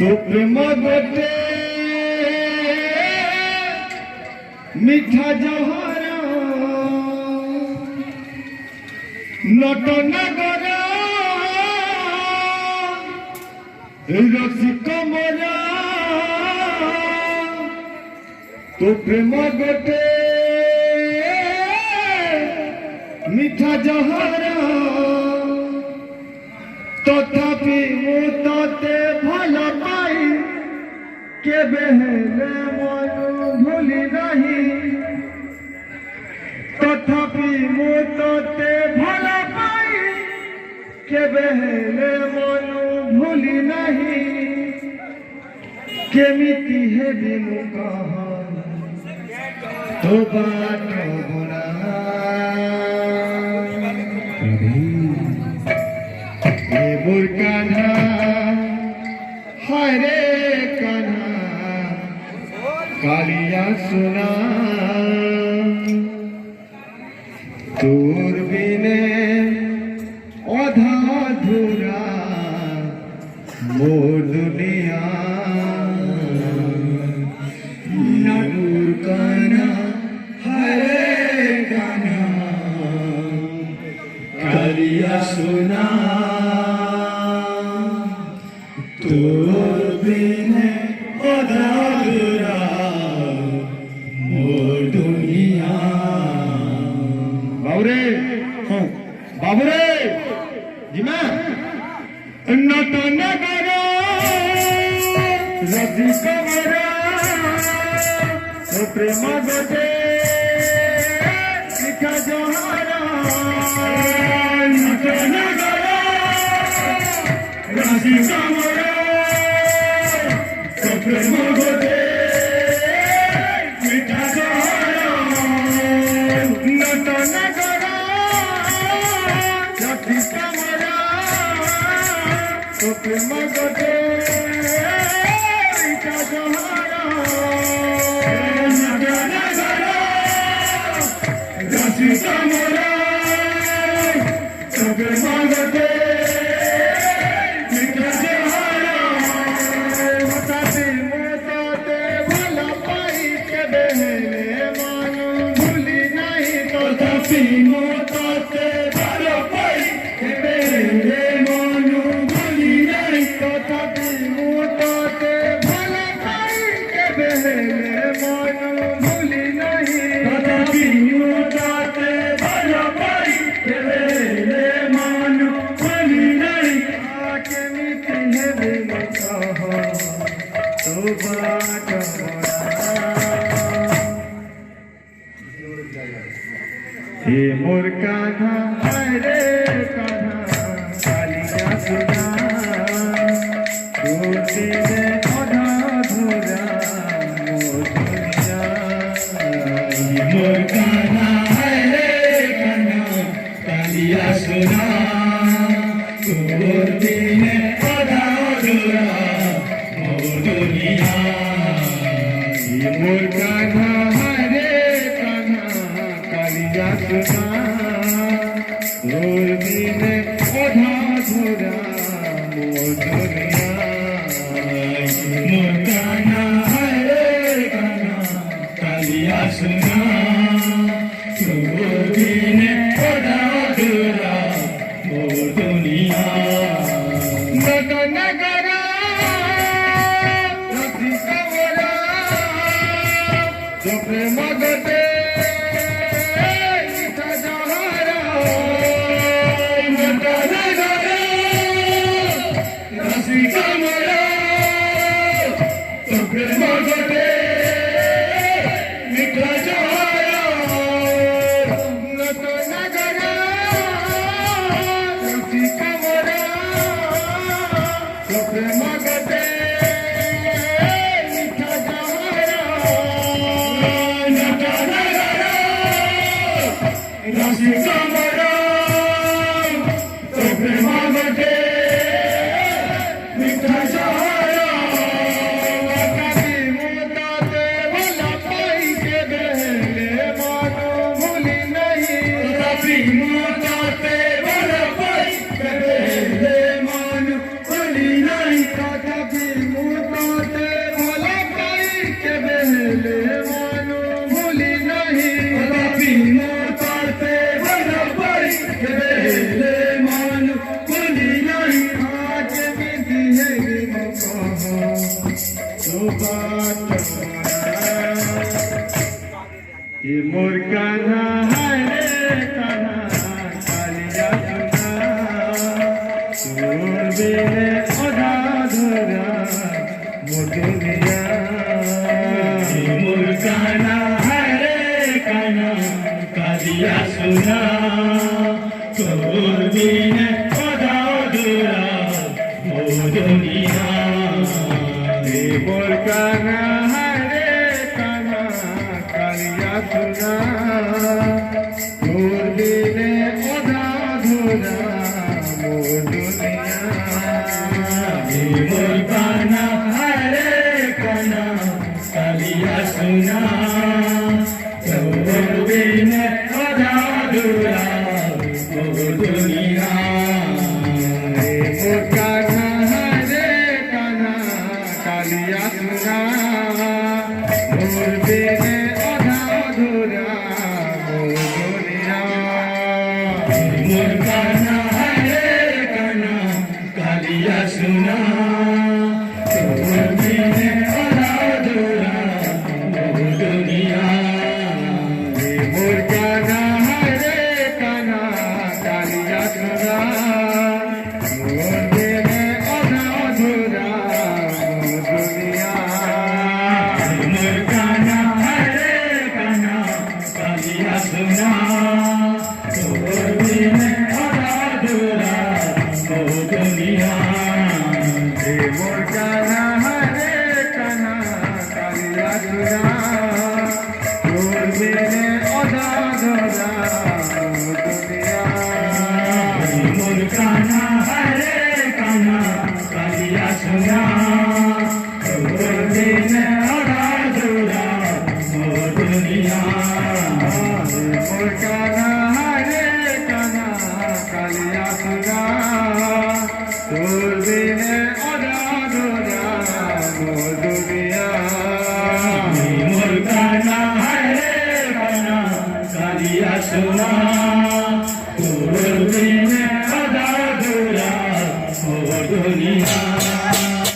तो प्रेम गोटे मिठा जहरा नट नगर रसिक मरा तो प्रेम गोटे मिठा जहरा तथापि मुते भल पाई केबे हेले मन भूली नहीं तथापि मुते भल पाई केबे हेले मन भूली नहीं केमिति हेबी मु कह तो बाट बुना मोर कान्हा हरे कान्हा कालिया सुना तोर बिने अधा अधूरा मोर दुनिया मोर कान्हा हरे कान्हा कालिया सुना तोर बिने अधूरा मोर दुनिया बाबूरे हाँ बाबूरे जी मैं नट नगर रसिक मरा तो प्रेम गोटे मिठा जहरा नट नगर रसिक मरा प्रेम गोटे मिठा जहरा नट नगर रसिक मरा तो प्रेम गोटे मिठा जहरा नट नगर रसिक मरा तो प्रेम गोटे हे मोर कान्हा हरे कान्हा कालिया सुना तोर बिने अधा अधूरा मोर दुनिया हे मोर कान्हा हरे कान्हा कालिया सुना तोर बिने अधा अधूरा मोर दुनिया हे मोर कान्हा सुना तोर बिने अधा अधूरा मोर दुनिया मोर कान्हा हरे कान्हा कालिया सुना तोर बिने अधा अधूरा मोर दुनिया नट नगर रसिक मरा तो प्रेम गोटे Nagara মোর কানা হায় কানা কালিয়া সোনা তোর বিনে অধা ধরা মোর দুনিয়া মোর কানা হায় কানা কালিয়া সোনা তোর বিনে অধা ধরা মোর দুনিয়া মোর কানা হায় কানা কালিয়া সোনা তোর বিনে অধা ধরা মোর দুনিয়া মোর কানা হায় কানা কালিয়া সোনা তোর বিনে অধা ধরা মোর দুনিয়া মোর কানা হায় কানা কালিয়া সোনা তোর বিনে অধা ধরা মোর দুনিয়া মোর কানা হায় কানা কালিয়া সোনা তোর বিনে অধা ধরা মোর দুনিয়া মোর কানা হায় কানা কালিয়া সোনা মোর বিনে অধা ধরা মোর দুনিয়া মোর কানা হায় কানা কালিয়া সোনা তোর বিনে অধা ধরা মোর দুনিয়া মোর কানা হায় কানা কালিয়া সোনা তোর বিনে অধা ধরা মোর দুনিয়া মোর কানা হায় কানা কালিয়া সোনা তোর বিনে অধা ধরা মোর দুনিয়া মোর কানা হায় কানা কালিয়া সোনা তোর বিনে অধা ধরা মোর দুনিয়া মোর কানা হায় কানা কালিয়া সোনা